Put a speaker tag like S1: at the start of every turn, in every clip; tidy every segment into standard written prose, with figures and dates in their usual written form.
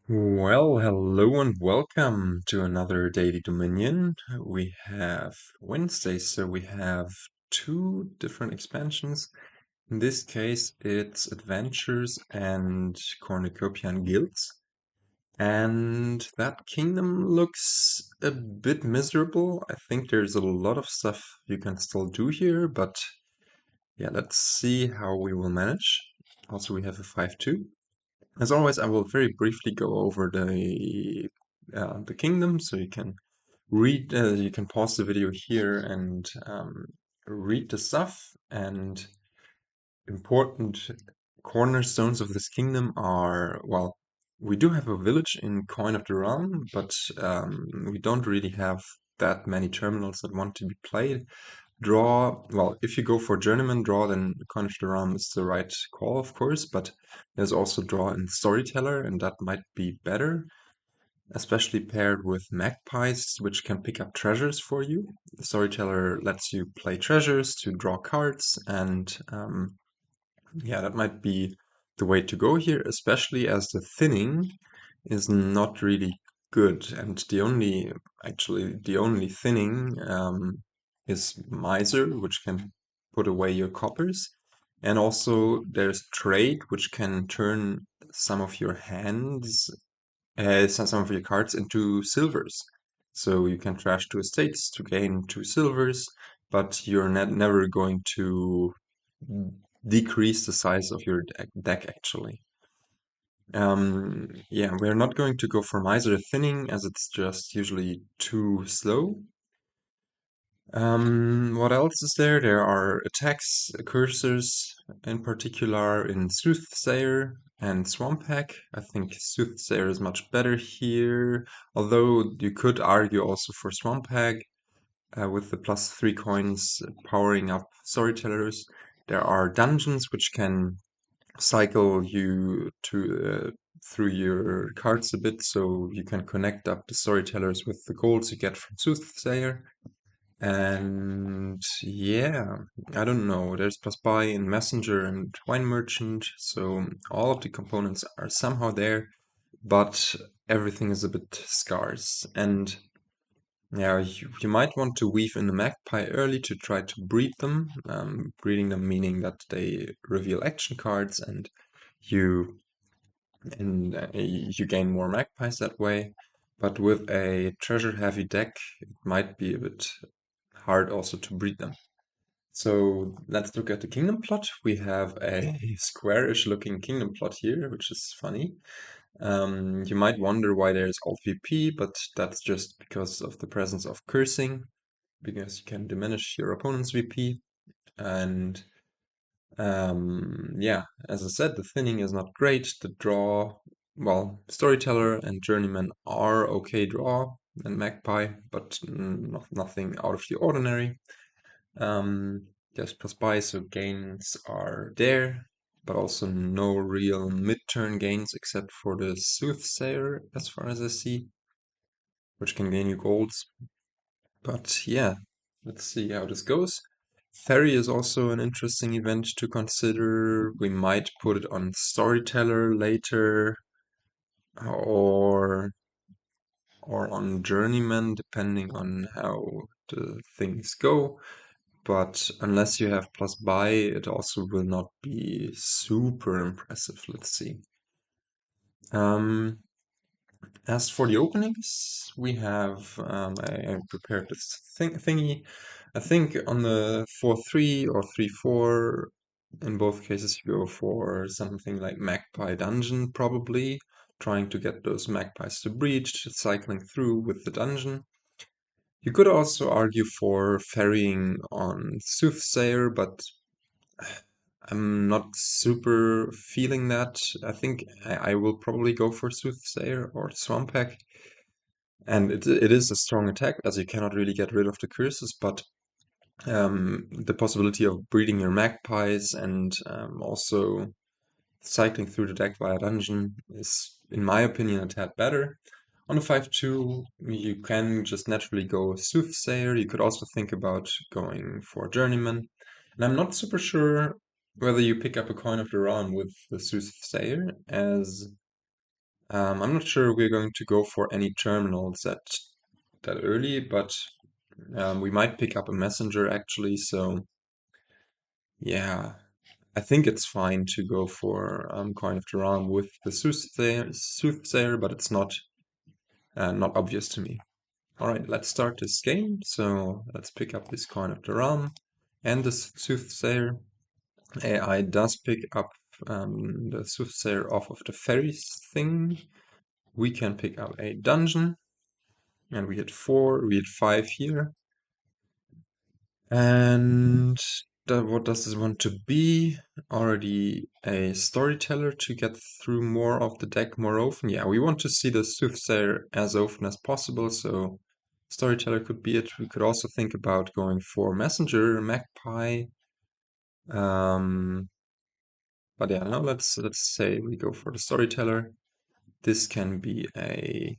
S1: Well, hello and welcome to another Daily Dominion. We have Wednesday, so we have two different expansions. In this case, it's Adventures and Cornucopian Guilds. And that kingdom looks a bit miserable. I think there's a lot of stuff you can still do here, but yeah, let's see how we will manage. Also, we have a 5-2. As always, I will very briefly go over the kingdom, so you can read. You can pause the video here and read the stuff. And important cornerstones of this kingdom are, well, we do have a village in Coin of the Realm, but we don't really have that many terminals that want to be played. Draw, well, if you go for Journeyman draw, then Coin of the Realm is the right call, of course, but there's also draw in Storyteller, and that might be better, especially paired with Magpies, which can pick up treasures for you. The Storyteller lets you play treasures to draw cards, and yeah, that might be the way to go here, especially as the thinning is not really good. And the only thinning is Miser, which can put away your coppers. And also there's Trade, which can turn some of your hands, some of your cards into silvers. So you can trash 2 estates to gain 2 silvers, but you're never going to decrease the size of your deck actually. Yeah, we're not going to go for Miser Thinning as it's just usually too slow. What else is there? There are attacks, cursors, in particular in Soothsayer and Swamp Hack. I think Soothsayer is much better here, although you could argue also for Swamp Hack with the +3 coins powering up Storytellers. There are dungeons which can cycle you through your cards a bit, so you can connect up the Storytellers with the golds you get from Soothsayer. And yeah, I don't know. There's plus buy in Messenger and Wine Merchant, so all of the components are somehow there, but everything is a bit scarce. And yeah, you might want to weave in the Magpie early to try to breed them. Breeding them meaning that they reveal action cards and you you gain more Magpies that way. But with a treasure-heavy deck, it might be a bit hard also to breed them. So let's look at the kingdom plot. We have a squarish looking kingdom plot here, which is funny. You might wonder why there's alt VP, but that's just because of the presence of cursing, because you can diminish your opponent's VP. And yeah, as I said, the thinning is not great. The draw, well, Storyteller and Journeyman are okay draw, and Magpie, but nothing out of the ordinary. There's plus buy, so gains are there, but also no real mid-turn gains except for the Soothsayer, as far as I see, which can gain you golds. But yeah, let's see how this goes. Ferry is also an interesting event to consider. We might put it on Storyteller later, or on Journeyman, depending on how the things go. But unless you have plus buy, it also will not be super impressive. Let's see. Um, as for the openings, we have I prepared this thingy. I think on the 4-3 or 3-4, in both cases you go for something like Magpie Dungeon, probably trying to get those magpies to breach, cycling through with the dungeon. You could also argue for ferrying on Soothsayer, but I'm not super feeling that. I think I will probably go for Soothsayer or Swamphack. And it is a strong attack, as you cannot really get rid of the curses, but the possibility of breeding your magpies and also cycling through the deck via dungeon is, in my opinion, a tad better. On a 5-2, you can just naturally go Soothsayer. You could also think about going for Journeyman. And I'm not super sure whether you pick up a Coin of the Realm with the Soothsayer, as I'm not sure we're going to go for any terminals that early, but we might pick up a messenger actually, so yeah. I think it's fine to go for Coin of the Realm with the Soothsayer, but it's not obvious to me. All right, let's start this game. So let's pick up this Coin of the Realm and the Soothsayer. AI does pick up the Soothsayer off of the fairies thing. We can pick up a dungeon, and we hit 4, we hit 5 here. And what does this want to be? Already a storyteller to get through more of the deck more often. Yeah, we want to see the Soothsayer as often as possible, so storyteller could be it. We could also think about going for messenger, Magpie. Um, but yeah, now let's say we go for the storyteller. This can be a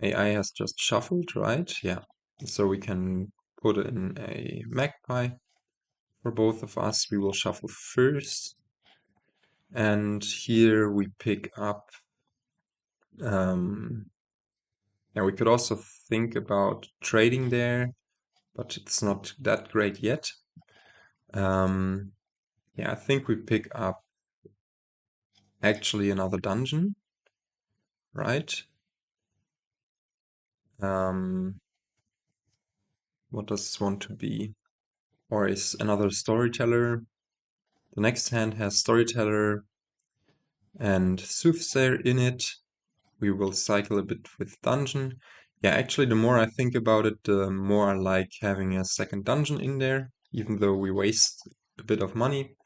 S1: AI has just shuffled, right? Yeah. So we can put in a Magpie. For both of us, we will shuffle first. And here we pick up, and we could also think about trading there, but it's not that great yet. Yeah, I think we pick up actually another dungeon, right? What does this want to be? Or is another storyteller? The next hand has storyteller and soothsayer in it. We will cycle a bit with dungeon. Yeah, actually, the more I think about it, the more I like having a second dungeon in there, even though we waste a bit of money.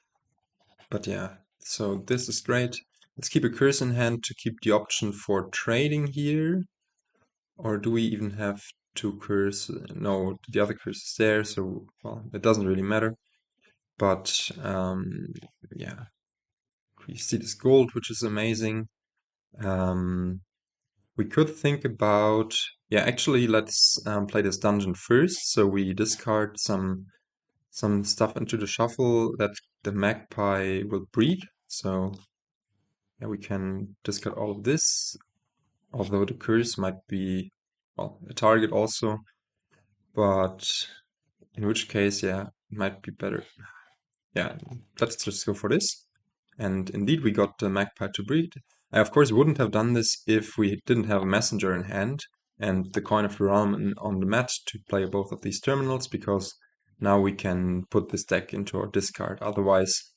S1: But yeah, so this is great. Let's keep a curse in hand to keep the option for trading here. Or do we even have two curse? No, the other curse is there, so, well, it doesn't really matter. But, yeah, we see this gold, which is amazing. We could think about, yeah, actually, let's play this dungeon first. So we discard some stuff into the shuffle that the Magpie will breed. So yeah, we can discard all of this, although the curse might be, well, a target also. But in which case, yeah, it might be better. Yeah, let's just go for this. And indeed, we got the Magpie to breed. I, of course, wouldn't have done this if we didn't have a messenger in hand and the Coin of the Realm on the mat to play both of these terminals, because now we can put this deck into our discard. Otherwise,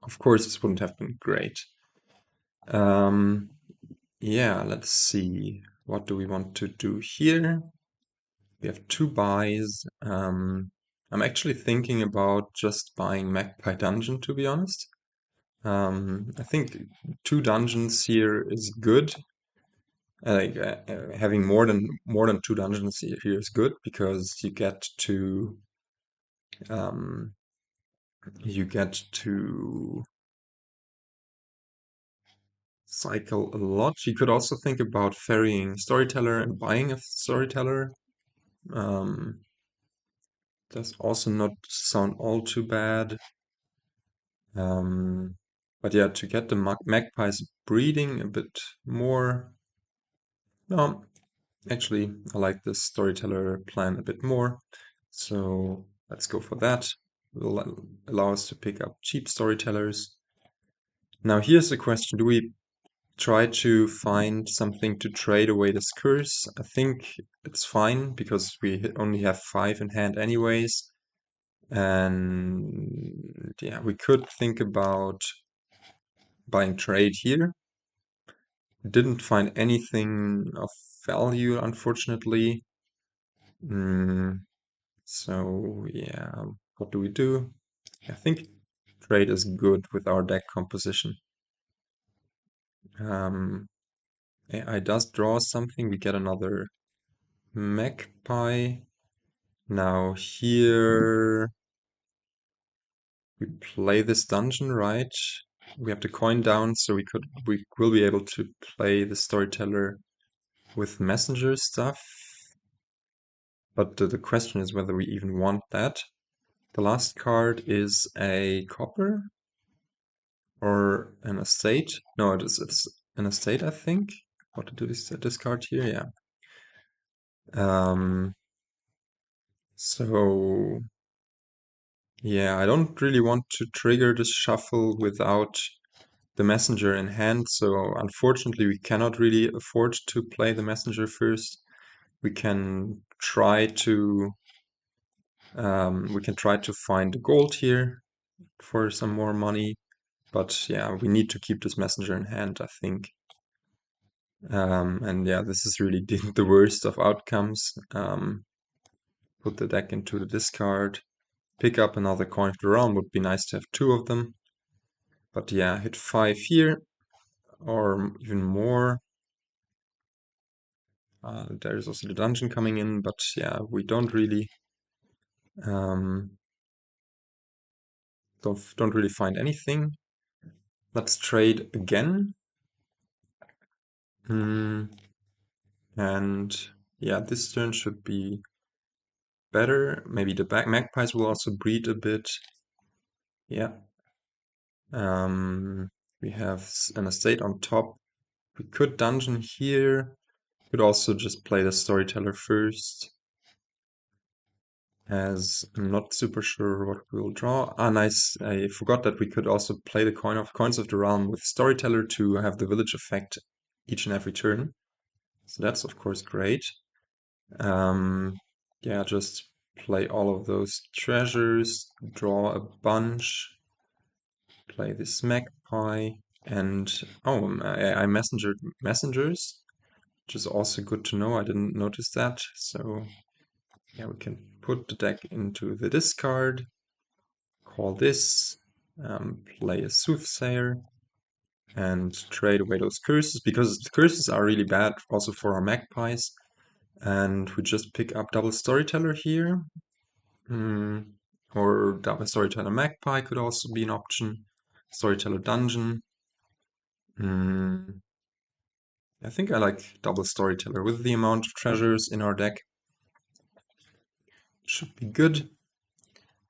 S1: of course, this wouldn't have been great. Yeah, let's see. What do we want to do here? We have 2 buys. I'm actually thinking about just buying Magpie Dungeon, to be honest. I think 2 dungeons here is good. Like having more than 2 dungeons here is good, because um, you get to cycle a lot. You could also think about ferrying storyteller and buying a storyteller. Um, does also not sound all too bad. But yeah, to get the magpies breeding a bit more. No, actually, I like this storyteller plan a bit more. So let's go for that. It will allow us to pick up cheap storytellers. Now here's the question: do we try to find something to trade away this curse? I think it's fine, because we only have 5 in hand anyways. And yeah, we could think about buying trade here. Didn't find anything of value, unfortunately. So yeah, what do we do? I think trade is good with our deck composition. AI does draw something. We get another Magpie. Now here we play this dungeon, right? We have the coin down, so we will be able to play the storyteller with messenger stuff. But the question is whether we even want that. The last card is a copper. or an estate. No, it's an estate, I think. What to do is discard here, yeah. So yeah, I don't really want to trigger this shuffle without the messenger in hand, so unfortunately we cannot really afford to play the messenger first. We can try to find the gold here for some more money, but yeah, we need to keep this messenger in hand, I think. And yeah, this is really the worst of outcomes. Put the deck into the discard. Pick up another coin of the realm. Would be nice to have two of them. But yeah, hit 5 here, or even more. There's also the dungeon coming in, but yeah, we don't really don't really find anything. Let's trade again. And yeah, this turn should be better. Maybe the magpies will also breed a bit. Yeah. We have an estate on top. We could dungeon here. Could also just play the storyteller first, as I'm not super sure what we'll draw. Ah, nice. I forgot that we could also play the coins of the realm with storyteller to have the village effect each and every turn. So that's of course great. Yeah, just play all of those treasures, draw a bunch, play this magpie, and oh, I messengered messengers, which is also good to know. I didn't notice that. So yeah, we can put the deck into the discard, call this, play a Soothsayer, and trade away those curses, because the curses are really bad also for our magpies. And we just pick up double storyteller here. Or double storyteller magpie could also be an option. Storyteller dungeon. I think I like double storyteller with the amount of treasures in our deck. Should be good.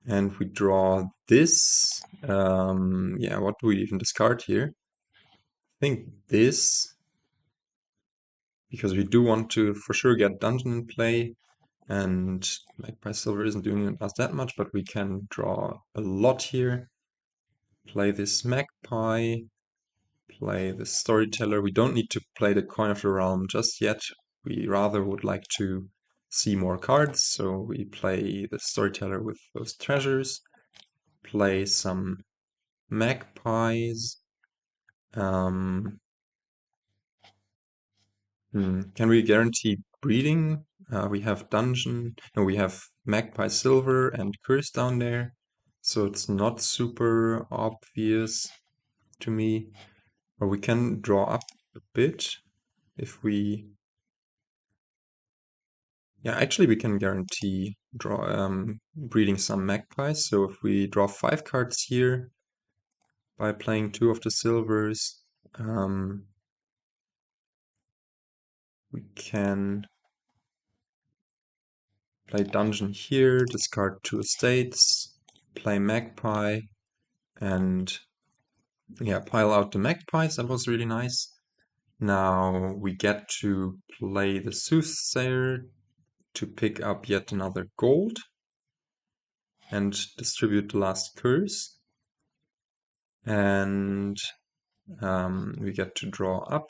S1: And we draw this. Yeah, what do we even discard here? I think this, because we do want to for sure get dungeon in play, and Magpie Silver isn't doing us that much, but we can draw a lot here. Play this Magpie, play the Storyteller. We don't need to play the Coin of the Realm just yet. We rather would like to see more cards, so we play the Storyteller with those treasures, play some Magpies. Can we guarantee breeding? We have dungeon, no, we have Magpie Silver and Curse down there, so it's not super obvious to me. Or we can draw up a bit if we... Yeah, actually we can guarantee breeding some Magpies. So if we draw 5 cards here by playing 2 of the silvers, we can play dungeon here, discard 2 estates, play magpie, and yeah, pile out the magpies. That was really nice. Now we get to play the Soothsayer to pick up yet another gold and distribute the last curse. And we get to draw up.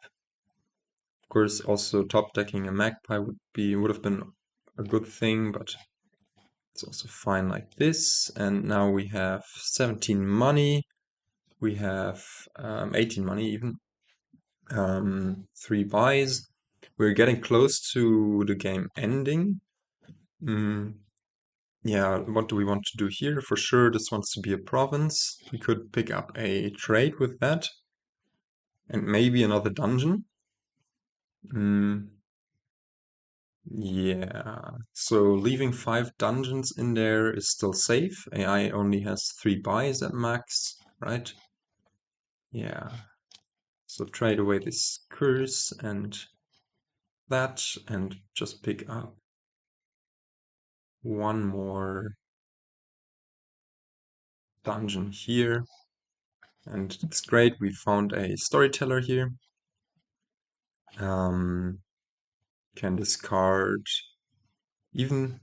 S1: Of course, also top decking a magpie would have been a good thing, but it's also fine like this. And now we have 17 money. We have 18 money even. 3 buys. We're getting close to the game ending. Yeah, what do we want to do here? For sure, this wants to be a province. We could pick up a trade with that. And maybe another dungeon. Yeah, so leaving 5 dungeons in there is still safe. AI only has 3 buys at max, right? Yeah. So trade away this curse and that, and just pick up one more dungeon here. And it's great. We found a Storyteller here. Can discard even,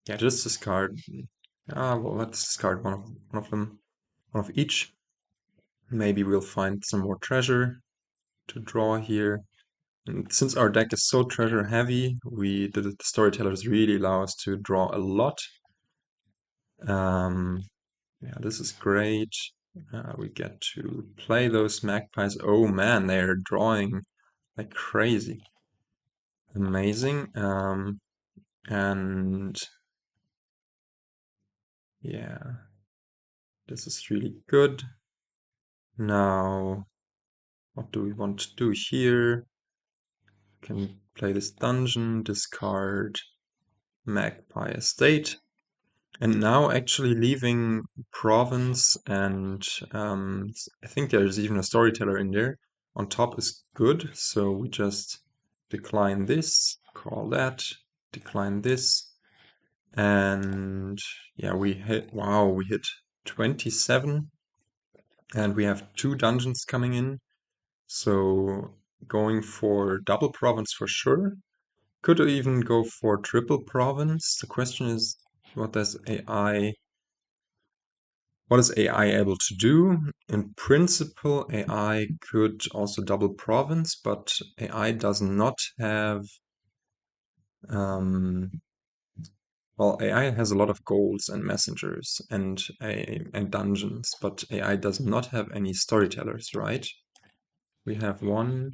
S1: yeah, just discard. Well, let's discard one of them, one of each. Maybe we'll find some more treasure to draw here. And since our deck is so treasure heavy, the Storytellers really allow us to draw a lot. Yeah, this is great. We get to play those magpies. Oh man, they're drawing like crazy. Amazing. And yeah, this is really good. Now, what do we want to do here? Can play this dungeon, discard Magpie Estate. And now actually leaving province and I think there's even a storyteller in there on top is good. So we just decline this, call that, decline this. And yeah, we hit 27 and we have 2 dungeons coming in. So going for double province for sure. Could even go for triple province. The question is, what is AI able to do? In principle, AI could also double province, but AI does not have. Well, AI has a lot of goals and messengers and dungeons, but AI does not have any storytellers, right? We have 1,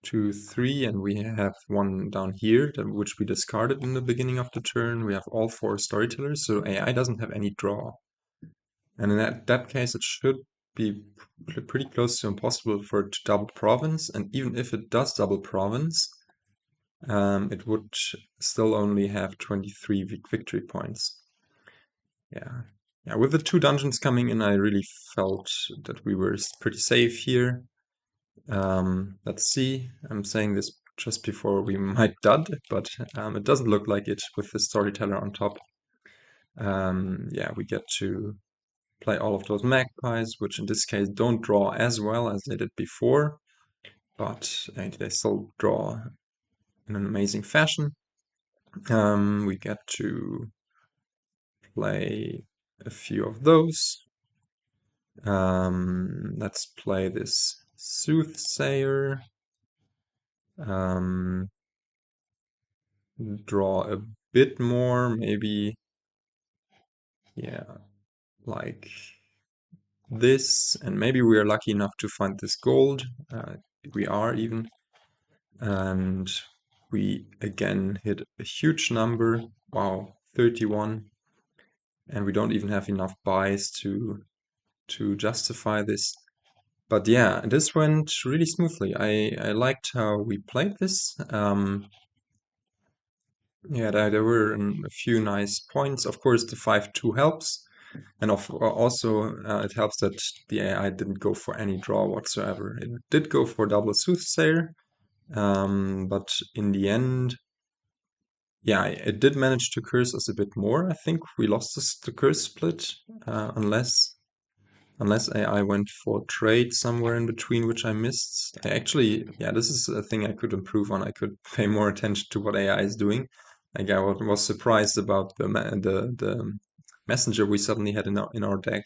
S1: 2, 3, and we have 1 down here, which we discarded in the beginning of the turn. We have all 4 storytellers, so AI doesn't have any draw. And in that case, it should be pretty close to impossible for it to double province. And even if it does double province, it would still only have 23 victory points. Yeah. Yeah, with the 2 dungeons coming in, I really felt that we were pretty safe here. Let's see. I'm saying this just before we might dud, but it doesn't look like it with the storyteller on top. Yeah, we get to play all of those magpies, which in this case don't draw as well as they did before, but they still draw in an amazing fashion. We get to play a few of those. Let's play this Soothsayer. Draw a bit more, maybe, yeah, like this, and maybe we are lucky enough to find this gold. We are even, and we again hit a huge number. Wow, 31, and we don't even have enough buys to justify this. But yeah, this went really smoothly. I liked how we played this. Yeah, there were a few nice points. Of course, the 5-2 helps. And also, it helps that the AI didn't go for any draw whatsoever. It did go for double Soothsayer, but in the end, yeah, it did manage to curse us a bit more. I think we lost the curse split, unless AI went for trade somewhere in between, which I missed. Yeah, this is a thing I could improve on. I could pay more attention to what AI is doing. Like I was surprised about the messenger we suddenly had in our deck.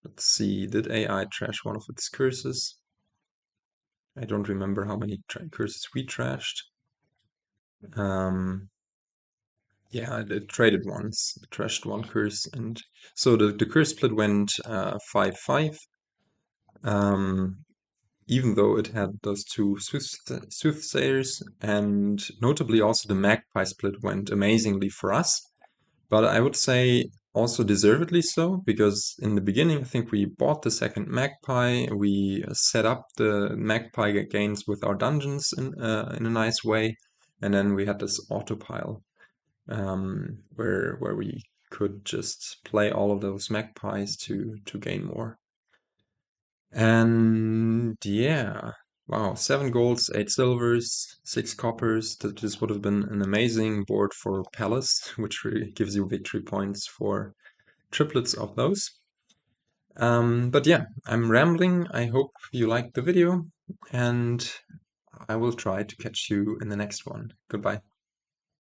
S1: Let's see, did AI trash one of its curses? I don't remember how many curses we trashed. Yeah, it traded once, it trashed 1 curse, and so the curse split went 5-5. Even though it had those 2 Soothsayers, and notably also the Magpie split went amazingly for us. But I would say also deservedly so, because in the beginning I think we bought the second Magpie, we set up the Magpie gains with our dungeons in a nice way, and then we had this autopile where we could just play all of those Magpies to gain more. And yeah, wow, 7 golds, 8 silvers, 6 coppers. This would have been an amazing board for Palace, which really gives you victory points for triplets of those. But yeah, I'm rambling. I hope you liked the video, and I will try to catch you in the next one. Goodbye.